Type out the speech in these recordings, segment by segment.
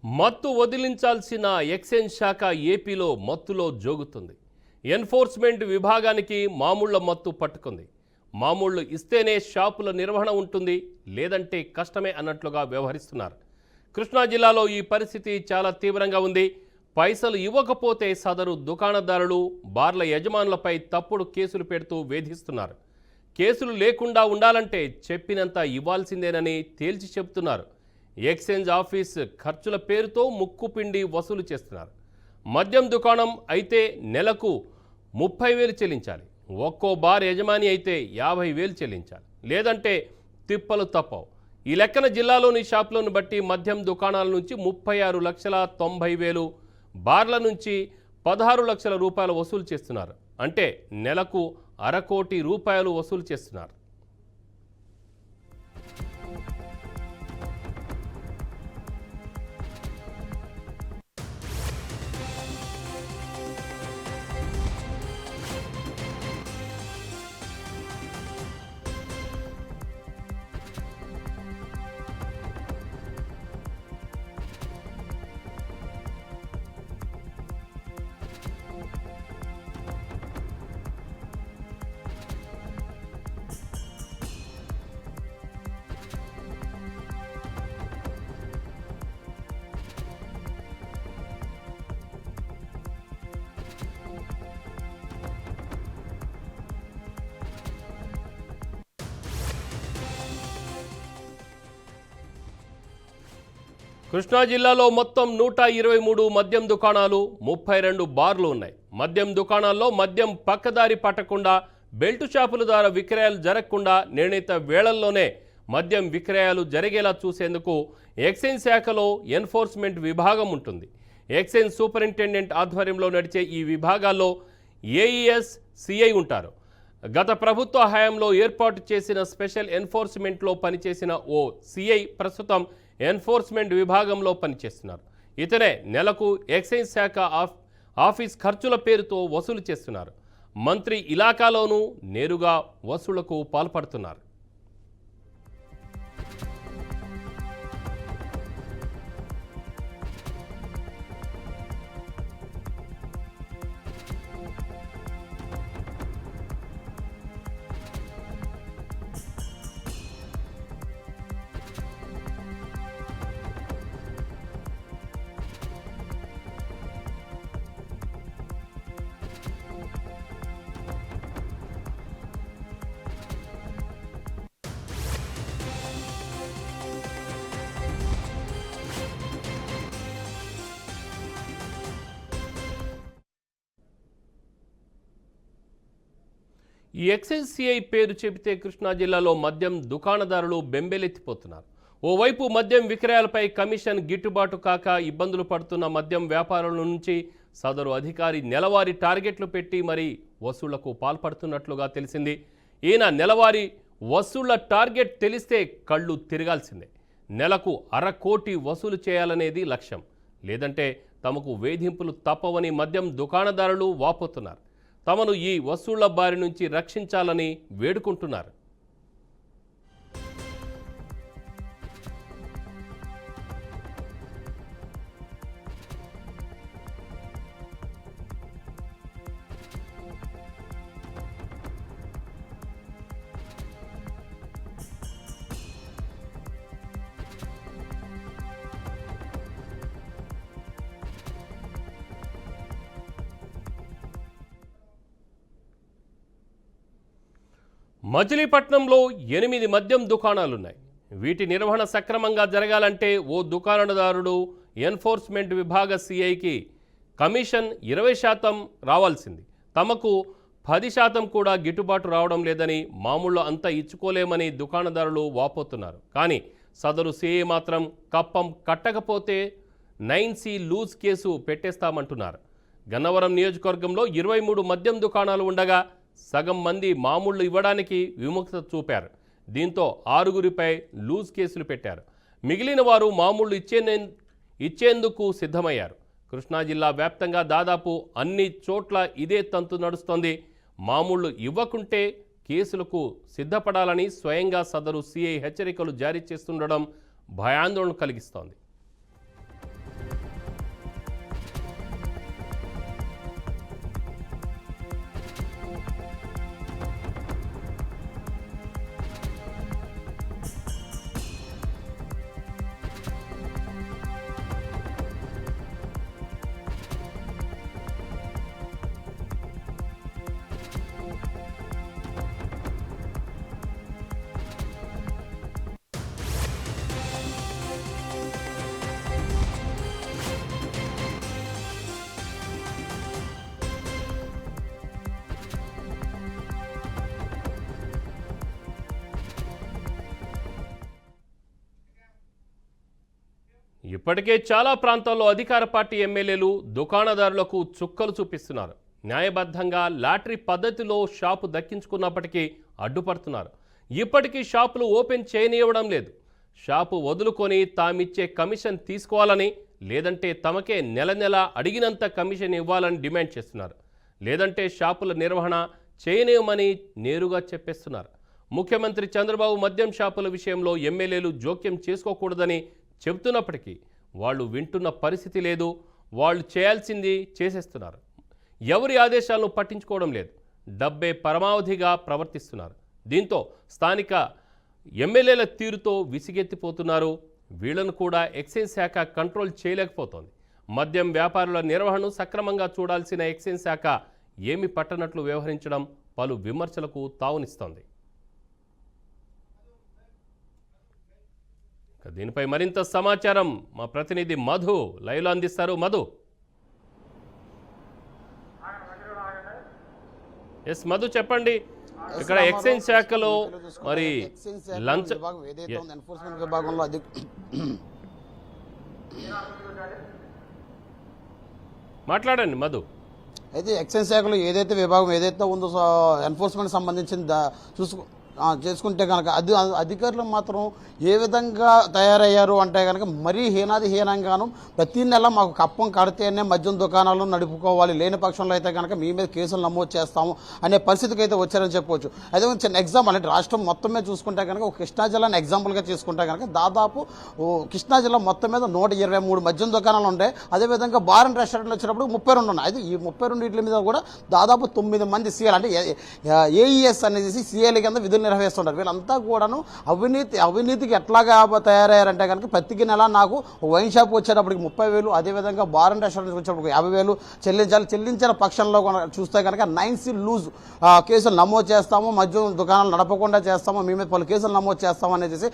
మత్తు వదిలించాల్సిన ఎక్సైజ్ శాఖ ఏపీలో మత్తులో జోగుతుంది. ఎన్ఫోర్స్మెంట్ విభాగానికి మామూళ్ల మత్తు పట్టుకుంది. మామూళ్లు ఇస్తేనే షాపుల నిర్వహణ ఉంటుంది, లేదంటే కష్టమే అన్నట్లుగా వ్యవహరిస్తున్నారు. కృష్ణా జిల్లాలో ఈ పరిస్థితి చాలా తీవ్రంగా ఉంది. పైసలు ఇవ్వకపోతే సదరు దుకాణదారులు, బార్ల యజమానులపై తప్పుడు కేసులు పెడుతూ వేధిస్తున్నారు. కేసులు లేకుండా ఉండాలంటే చెప్పినంత ఇవ్వాల్సిందేనని తేల్చి చెబుతున్నారు. ఎక్సైజ్ ఆఫీస్ ఖర్చుల పేరుతో ముక్కుపిండి వసూలు చేస్తున్నారు. మద్యం దుకాణం అయితే నెలకు 30,000 చెల్లించాలి. ఒక్కో బార్ యజమాని అయితే 50,000 చెల్లించాలి, లేదంటే తిప్పలు తప్పవు. ఈ లెక్కన జిల్లాలోని షాపులను బట్టి మద్యం దుకాణాల నుంచి 36,90,000, బార్ల నుంచి 16 లక్షల రూపాయలు వసూలు చేస్తున్నారు. అంటే నెలకు ₹1,00,00,000 వసూలు చేస్తున్నారు. కృష్ణా జిల్లాలో మొత్తం 123 మద్యం దుకాణాలు, 32 బార్లు ఉన్నాయి. మద్యం దుకాణాల్లో మద్యం పక్కదారి పట్టకుండా, బెల్టు షాపుల ద్వారా విక్రయాలు జరగకుండా నిర్ణీత వేళల్లోనే మద్యం విక్రయాలు జరిగేలా చూసేందుకు ఎక్సైజ్ శాఖలో ఎన్ఫోర్స్మెంట్ విభాగం ఉంటుంది. ఎక్సైజ్ సూపరింటెండెంట్ ఆధ్వర్యంలో నడిచే ఈ విభాగాల్లో ఏఈఎస్, సిఐ ఉంటారు. గత ప్రభుత్వ హయాంలో ఏర్పాటు చేసిన స్పెషల్ ఎన్ఫోర్స్మెంట్లో పనిచేసిన ఓ సిఐ ప్రస్తుతం ఎన్ఫోర్స్మెంట్ విభాగంలో పనిచేస్తున్నారు. ఇతనే నెలకు ఎక్సైజ్ శాఖ ఆఫీస్ ఖర్చుల పేరుతో వసూలు చేస్తున్నారు. మంత్రి ఇలాకాలోనూ నేరుగా వసూళ్లకు పాల్పడుతున్నారు. ఈ ఎక్సైజ్ సిఐ పేరు చెబితే కృష్ణా జిల్లాలో మద్యం దుకాణదారులు బెంబేలెత్తిపోతున్నారు. ఓవైపు మద్యం విక్రయాలపై కమిషన్ గిట్టుబాటు కాక ఇబ్బందులు పడుతున్న మద్యం వ్యాపారుల నుంచి సదరు అధికారి నెలవారీ టార్గెట్లు పెట్టి మరీ వసూళ్లకు పాల్పడుతున్నట్లుగా తెలిసింది. ఈయన నెలవారీ వసూళ్ల టార్గెట్ తెలిస్తే కళ్ళు తిరగాల్సిందే. నెలకు ₹1,00,00,000 వసూలు చేయాలనేది లక్ష్యం, లేదంటే తమకు వేధింపులు తప్పవని మద్యం దుకాణదారులు వాపోతున్నారు. తమను ఈ వసూళ్ల బారి నుంచి రక్షించాలని వేడుకుంటున్నారు. మచిలీపట్నంలో 8 మద్యం దుకాణాలున్నాయి. వీటి నిర్వహణ సక్రమంగా జరగాలంటే ఓ దుకాణదారుడు ఎన్ఫోర్స్మెంట్ విభాగ సిఐకి కమిషన్ 20% రావాల్సింది. తమకు 10% కూడా గిట్టుబాటు రావడం లేదని, మామూళ్ళు అంతా ఇచ్చుకోలేమని దుకాణదారులు వాపోతున్నారు. కానీ సదరు సిఐ మాత్రం కప్పం కట్టకపోతే 9C లూజ్ కేసు పెట్టేస్తామంటున్నారు. గన్నవరం నియోజకవర్గంలో 23 మద్యం దుకాణాలు ఉండగా సగం మంది మామూళ్లు ఇవ్వడానికి విముఖత చూపారు. దీంతో 6గురిపై లూజ్ కేసులు పెట్టారు. మిగిలిన వారు మామూళ్లు ఇచ్చేందుకు సిద్ధమయ్యారు. కృష్ణా జిల్లా వ్యాప్తంగా దాదాపు అన్ని చోట్ల ఇదే తంతు నడుస్తోంది. మామూళ్లు ఇవ్వకుంటే కేసులకు సిద్ధపడాలని స్వయంగా సదరు సిఐ హెచ్చరికలు జారీ చేస్తుండడం భయాందోళన కలిగిస్తోంది. ఇప్పటికే చాలా ప్రాంతాల్లో అధికార పార్టీ ఎమ్మెల్యేలు దుకాణదారులకు చుక్కలు చూపిస్తున్నారు. న్యాయబద్ధంగా లాటరీ పద్ధతిలో షాపు దక్కించుకున్నప్పటికీ అడ్డుపడుతున్నారు. ఇప్పటికీ షాపులు ఓపెన్ చేయనివ్వడం లేదు. షాపు వదులుకొని తామిచ్చే కమిషన్ తీసుకోవాలని, లేదంటే తమకే నెల నెల అడిగినంత కమిషన్ ఇవ్వాలని డిమాండ్ చేస్తున్నారు. లేదంటే షాపుల నిర్వహణ చేయనివ్వమని నేరుగా చెప్పేస్తున్నారు. ముఖ్యమంత్రి చంద్రబాబు మద్యం షాపుల విషయంలో ఎమ్మెల్యేలు జోక్యం చేసుకోకూడదని చెబుతున్నప్పటికీ వాళ్ళు వింటున్న పరిస్థితి లేదు. వాళ్ళు చేయాల్సింది చేసేస్తున్నారు. ఎవరి ఆదేశాలను పట్టించుకోవడం లేదు. డబ్బే పరమావధిగా ప్రవర్తిస్తున్నారు. దీంతో స్థానిక ఎమ్మెల్యేల తీరుతో విసిగెత్తిపోతున్నారు. వీళ్లను కూడా ఎక్సైజ్ శాఖ కంట్రోల్ చేయలేకపోతోంది. మద్యం వ్యాపారుల నిర్వహణను సక్రమంగా చూడాల్సిన ఎక్సైజ్ శాఖ ఏమి పట్టనట్లు వ్యవహరించడం పలు విమర్శలకు తావునిస్తోంది. దీనిపై మరింత సమాచారం మా ప్రతినిధి మధు లైవ్లో అందిస్తారు. మధు, ఎస్ మధు చెప్పండి. ఇక్కడ ఎక్సైజ్ శాఖలో మరి లంచ్ ఎన్ఫోర్స్మెంట్ విభాగంలో మాట్లాడండి మధు. అయితే ఎక్సైజ్ శాఖలో ఏదైతే విభాగం ఏదైతే ఉందో ఎన్ఫోర్స్మెంట్ సంబంధించిన చేసుకుంటే కనుక అధికారులు మాత్రం ఏ విధంగా తయారయ్యారు అంటే కనుక మరీ హీనంగాను ప్రతి నెల మాకు కప్పం కడితేనే మద్యం దుకాణాలు నడుపుకోవాలి, లేని పక్షంలో అయితే కనుక మీ మీద కేసులు నమోదు చేస్తాము అనే పరిస్థితికి అయితే వచ్చారని చెప్పవచ్చు. అదే చిన్న ఎగ్జాంపుల్ అంటే రాష్ట్రం మొత్తం మీద చూసుకుంటే కనుక ఒక కృష్ణా జిల్లాని ఎగ్జాంపుల్గా తీసుకుంటే కనుక దాదాపు కృష్ణా జిల్లా మొత్తం మీద 123 మద్యం దుకాణాలు ఉంటాయి. అదేవిధంగా బార్ అండ్ రెస్టారెంట్లు వచ్చినప్పుడు 32 ఉన్నాయి. అయితే ఈ 32 వీటి మీద కూడా దాదాపు 9 మంది సీఎల్ అంటే ఏఈఎస్ అనేది సీఎల్ కింద విధులు నిర్వహిస్తుంటారు. వీళ్ళంతా కూడాను అవినీతికి ఎట్లాగా తయారయ్యారంటే కనుక ప్రతికి నెల నాకు వైన్ షాప్ వచ్చేటప్పటికి 30,000, అదేవిధంగా బార్ అండ్ రెస్టారెంట్ వచ్చేటప్పటికి 50,000 చెల్లించిన పక్షంలో చూస్తే కనుక 9C లూజ్ కేసులు నమోదు చేస్తాము, మద్యం దుకాణాలు నడపకుండా చేస్తాము, మీ మీద పలు కేసులు నమోదు చేస్తాము అనేది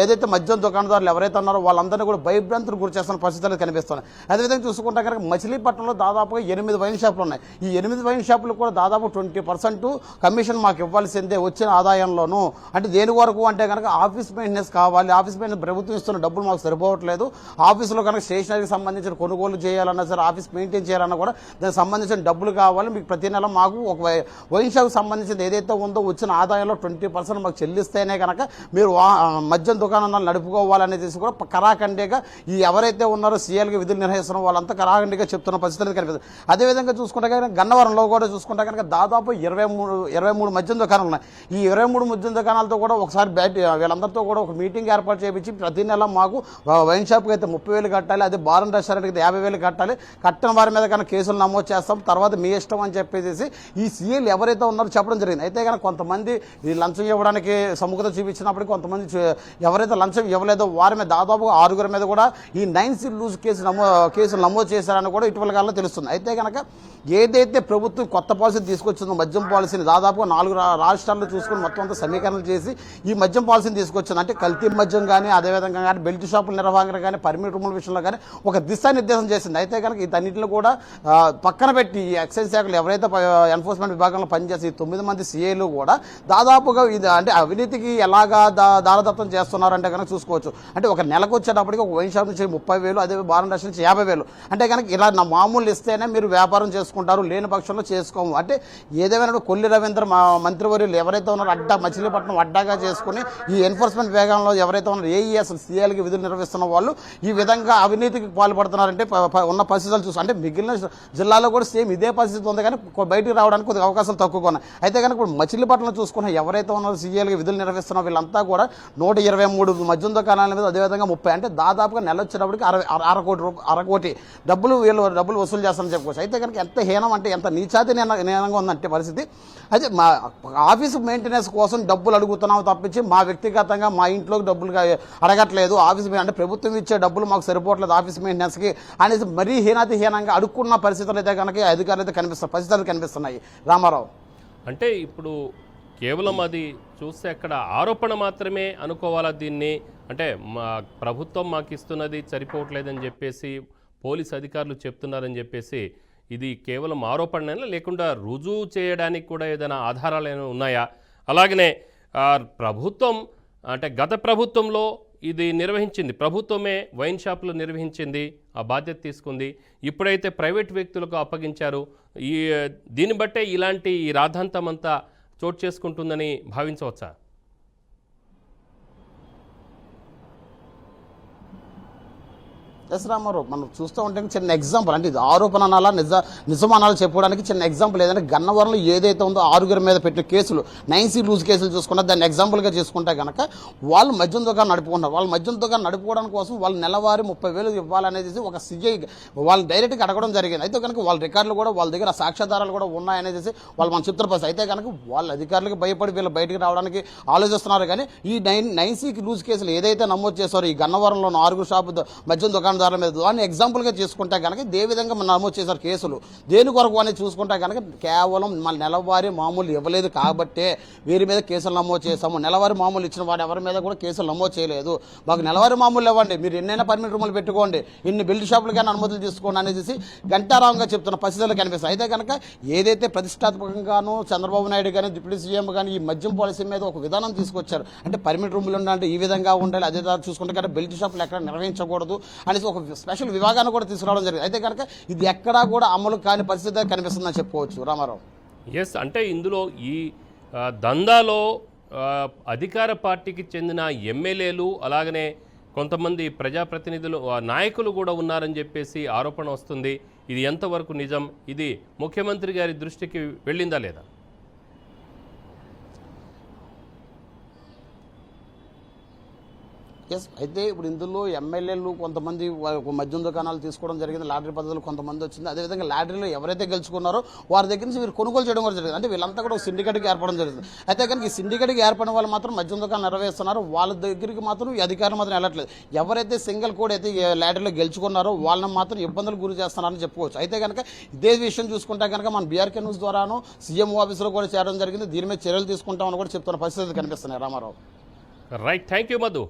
ఏదైతే మద్యం దుకాణదారులు ఎవరైతే ఉన్నారో వాళ్ళందరినీ కూడా భయభ్రాంతులు గురి చేస్తున్న పరిస్థితులు కనిపిస్తున్నాయి. అదేవిధంగా చూసుకుంటే కనుక మచిలీపట్నంలో దాదాపుగా 8 వైన్ షాపులు ఉన్నాయి. ఈ 8 వైన్ షాపులు కూడా దాదాపు 20% కమిషన్ మాకు ఇవ్వాల్సిందే వచ్చిన ఆదాయంలోనూ. అంటే దేని వరకు అంటే కనుక ఆఫీస్ మెయింటెనెన్స్ కావాలి, ఆఫీస్ మెయింటెనెన్స్ ప్రభుత్వం ఇస్తున్న డబ్బులు మాకు సరిపోవట్లేదు, ఆఫీసులో కనుక స్టేషనరీకి సంబంధించిన కొనుగోలు చేయాలన్నా సరే, ఆఫీస్ మెయింటైన్ చేయాలన్నా కూడా దానికి సంబంధించిన డబ్బులు కావాలి, మీకు ప్రతి నెల మాకు ఒక వైన్ షాప్కి సంబంధించిన ఏదైతే ఉందో వచ్చిన ఆదాయంలో 20% మాకు చెల్లిస్తేనే కనుక మీరు మద్యం దుకాణాలు నడుపుకోవాలనేది కూడా కరాఖండిగా ఈ ఎవరైతే ఉన్నారో సీఎల్కి విధులు నిర్వహిస్తున్న వాళ్ళంతా కరాఖండిగా చెప్తున్న పరిస్థితులు కనిపిస్తుంది. అదేవిధంగా చూసుకుంటే కనుక గన్నవరంలో కూడా చూసుకుంటే కనుక దాదాపు 23 మద్యం దుకాణాలు ఉన్నాయి. ఈ 23 మద్యం దుకాణాలతో కూడా ఒకసారి వీళ్ళందరితో కూడా ఒక మీటింగ్ ఏర్పాటు చేయించి ప్రతి నెల మాకు వైన్ షాప్కి అయితే 30,000 కట్టాలి, అదే బార్ అండ్ రెస్టారెంట్కి అయితే 50,000 కట్టాలి, కట్టిన వారి మీద కనుక కేసులు నమోదు చేస్తాం, తర్వాత మీ ఇష్టం అని చెప్పేసి ఈ సీఎల్ ఎవరైతే ఉన్నారో చెప్పడం జరిగింది. అయితే కనుక కొంతమంది ఈ లంచం ఇవ్వడానికి సముఖత చూపించినప్పటికీ కొంతమంది ఎవరైతే లంచం ఇవ్వలేదో వారి మీద దాదాపు 6 మీద కూడా ఈ 9C లూజ్ కేసులు నమోదు చేశారని కూడా ఇటీవల కాలంలో తెలుస్తుంది. అయితే కనుక ఏదైతే ప్రభుత్వం కొత్త పాలసీ తీసుకొచ్చిందో మద్యం పాలసీని దాదాపు 4 రాష్ట్రాల్లో చూసుకుని మొత్తం అంతా సమీకరణలు చేసి ఈ మద్యం పాలసీని తీసుకొచ్చింది. అంటే కల్తీ మద్యం కానీ, అదేవిధంగా కానీ బెల్ట్ షాపుల నిర్వహణ కానీ, పర్మిట్ రూముల విషయంలో కానీ ఒక దిశానిర్దేశం చేసింది. అయితే కనుక వీటన్నిటిని కూడా పక్కన పెట్టి ఈ ఎక్సైజ్ శాఖలు ఎవరైతే ఎన్ఫోర్స్మెంట్ విభాగంలో పనిచేసి 9 మంది సీఏలు కూడా దాదాపుగా ఇది అంటే అవినీతికి ఎలాగా దారదత్తం చేస్తున్నారంటే కనుక చూసుకోవచ్చు. అంటే ఒక నెలకు వచ్చేటప్పటికి ఒక వైన్ షాప్ నుంచి 30,000, అదే బార్ అండ్ రెస్టారెంట్ నుంచి 50,000. అంటే కనుక ఇలా నా మామూలు ఇస్తేనే మీరు వ్యాపారం చేసుకుంటారు, లేని పక్షంలో చేసుకోము. అంటే ఏదేమైనా కొల్లి రవీంద్ర మంత్రివర్యులు ఎవరైతే ఉన్నారో మచిలీపట్నం అడ్డాగా చేసుకుని ఈ ఎన్ఫోర్స్మెంట్ విభాగంలో ఎవరైతే ఉన్నారో ఏఈఎస్ సీఎల్కి విధులు నిర్వహిస్తున్న వాళ్ళు ఈ విధంగా అవినీతికి పాల్పడుతున్నారంటే ఉన్న పరిస్థితులు చూసి అంటే మిగిలిన జిల్లాలో కూడా సేమ్ ఇదే పరిస్థితి ఉంది, కానీ బయటికి రావడానికి కొద్దిగా అవకాశాలు తక్కువగా ఉన్నాయి. అయితే కనుక ఇప్పుడు మచిలీపట్నం చూసుకున్న ఎవరైతే ఉన్నారో సీఎల్కి విధులు నిర్వహిస్తున్న వీళ్ళంతా కూడా 123 మద్యం దుకాణాల మీద, అదేవిధంగా 30 అంటే దాదాపుగా నెల వచ్చేటప్పటికి 1.5 కోటి డబ్బులు వసూలు చేస్తారని చెప్పుకోవచ్చు. అయితే కనుక ఎంత హీనం అంటే ఎంత నీచాతి నీనంగా ఉందంటే పరిస్థితి. అయితే మా ఆఫీసు మెయింటెనెన్స్ కోసం డబ్బులు అడుగుతున్నాము తప్పించి మా వ్యక్తిగతంగా మా ఇంట్లోకి డబ్బులు అడగట్లేదు, ఆఫీస్ అంటే ప్రభుత్వం ఇచ్చే డబ్బులు మాకు సరిపోవట్లేదు ఆఫీస్ మెయింటెనెన్స్కి అనేసి మరీ హీనంగా అడుక్కున్న పరిస్థితులు అయితే కనుక అధికారులు అయితే పరిస్థితులు కనిపిస్తున్నాయి. రామారావు, అంటే ఇప్పుడు కేవలం అది చూస్తే అక్కడ ఆరోపణ మాత్రమే అనుకోవాలా దీన్ని? అంటే మా ప్రభుత్వం మాకు ఇస్తున్నది సరిపోవట్లేదని చెప్పేసి పోలీస్ అధికారులు చెప్తున్నారని చెప్పేసి ఇది కేవలం ఆరోపణైనా, లేకుండా రుజువు చేయడానికి కూడా ఏదైనా ఆధారాలు ఉన్నాయా? అలాగనే ప్రభుత్వం అంటే గత ప్రభుత్వంలో ఇది నిర్వహించింది, ప్రభుత్వమే వైన్ షాపులు నిర్వహించింది, ఆ బాధ్యత తీసుకుంది. ఇప్పుడైతే ప్రైవేట్ వ్యక్తులకు అప్పగించారు. దీన్ని బట్టే ఇలాంటి ఈ రాద్ధాంతం అంతా చోటు చేసుకుంటుందని భావించవచ్చా? ఎస్ రామారావు, మనం చూస్తూ ఉంటే చిన్న ఎగ్జాంపుల్, అంటే ఇది ఆరోపణ అనాలా నిజమనాలు చెప్పడానికి చిన్న ఎగ్జాంపుల్ ఏదంటే గన్నవరంలో ఏదైతే ఉందో 6 మీద పెట్టిన కేసులు 9C లూజ్ కేసులు చూసుకున్నా దాన్ని ఎగ్జాంపుల్గా చేసుకుంటే కనుక వాళ్ళు మద్యం దుకాణం నడుపుకున్నారు. వాళ్ళు మద్యం దుకాణం నడుపుకోవడం కోసం వాళ్ళు నెలవారీ 30,000 ఇవ్వాలనేది ఒక సిఐ వాళ్ళు డైరెక్ట్గా అడగడం జరిగింది. అయితే కనుక వాళ్ళ రికార్డులు కూడా వాళ్ళ దగ్గర సాక్ష్యాధారాలు కూడా ఉన్నాయనేది వాళ్ళు మన చెప్తున్న పరిస్థితి. అయితే కనుక వాళ్ళ అధికారులకు భయపడి వీళ్ళు బయటికి రావడానికి ఆలోచిస్తున్నారు. కానీ ఈ 9C లూజ్ కేసులు ఏదైతే నమోదు చేశారో ఈ గన్నవరంలో 4 షాపు మద్యం దుకాణం మీద దాన్ని ఎగ్జాంపుల్గా చేసుకుంటే కనుక ఇదే విధంగా మనం నమోదు చేశారు కేసులు. దేని కొరకు అనేది చూసుకుంటే కనుక కేవలం మన నెలవారీ మామూలు ఇవ్వలేదు కాబట్టే వీరి మీద కేసులు నమోదు చేశాము. నెలవారీ మామూలు ఇచ్చిన వాడు ఎవరి మీద కూడా కేసులు నమోదు చేయలేదు. మాకు నెలవారీ మామూలు ఇవ్వండి, మీరు ఎన్నైనా పర్మిట్ రూములు పెట్టుకోండి, ఇన్ని బిల్డ్ షాపులకైనా అనుమతులు తీసుకోండి అనేసి గంటారాంగా చెప్తున్న పరిస్థితులు కనిపిస్తాయి. అయితే కనుక ఏదైతే ప్రతిష్టాత్మకంగానూ చంద్రబాబు నాయుడు కానీ డిప్యూటీ సీఎం కానీ ఈ మద్యం పాలసీ మీద ఒక విధానం తీసుకొచ్చారు. అంటే పర్మిట్ రూములు ఉండాలంటే ఈ విధంగా ఉండాలి, అదే చూసుకుంటే కనుక బెల్ట్ షాపులు ఎక్కడ నిర్వహించకూడదు అనేసి ఒక స్పెషల్ విభాగాన్ని కూడా తీసుకురావడం జరిగింది. అయితే కనుక ఇది ఎక్కడా కూడా అమలు కాని పరిస్థితి కనిపిస్తుందని చెప్పుకోవచ్చు రామారావు. ఎస్, అంటే ఇందులో ఈ దందాలో అధికార పార్టీకి చెందిన ఎమ్మెల్యేలు అలాగనే కొంతమంది ప్రజాప్రతినిధులు నాయకులు కూడా ఉన్నారని చెప్పేసి ఆరోపణ వస్తుంది. ఇది ఎంతవరకు నిజం? ఇది ముఖ్యమంత్రి గారి దృష్టికి వెళ్ళిందా లేదా? ఎస్, అయితే ఇప్పుడు ఇందులో ఎమ్మెల్యేలు కొంతమంది మద్యం దుకాణాలు తీసుకోవడం జరిగింది, లాటరీ పద్ధతులు కొంతమంది వచ్చింది. అదేవిధంగా లాటరీలో ఎవరైతే గెలుచుకున్నారో వారి దగ్గర నుంచి వీరు కొనుగోలు చేయడం కూడా జరిగింది. అంటే వీళ్ళంతా కూడా ఒక సిండికేట్కి ఏర్పడడం జరిగింది. అయితే కనుక ఈ సిండికేట్కి ఏర్పడిన వాళ్ళు మాత్రం మద్యం దుకాణాలు నిర్వహిస్తున్నారు. వాళ్ళ దగ్గరికి మాత్రం ఈ అధికారులు మాత్రం వెళ్ళట్లేదు. ఎవరైతే సింగిల్ కోడ్ అయితే లాటరీలో గెలుచుకున్నారో వాళ్ళని మాత్రం ఇబ్బందులు గురి చేస్తున్నారని చెప్పుకోవచ్చు. అయితే కనుక ఇదే విషయం చూసుకుంటే కనుక మన బీఆర్కే న్యూస్ ద్వారాను సీఎం ఆఫీసులో కూడా చేరడం జరిగింది. దీని మీద చర్యలు తీసుకుంటామని కూడా చెప్తున్న పరిస్థితులు కనిపిస్తున్నాయి Ramarao. Right, thank you Madhu.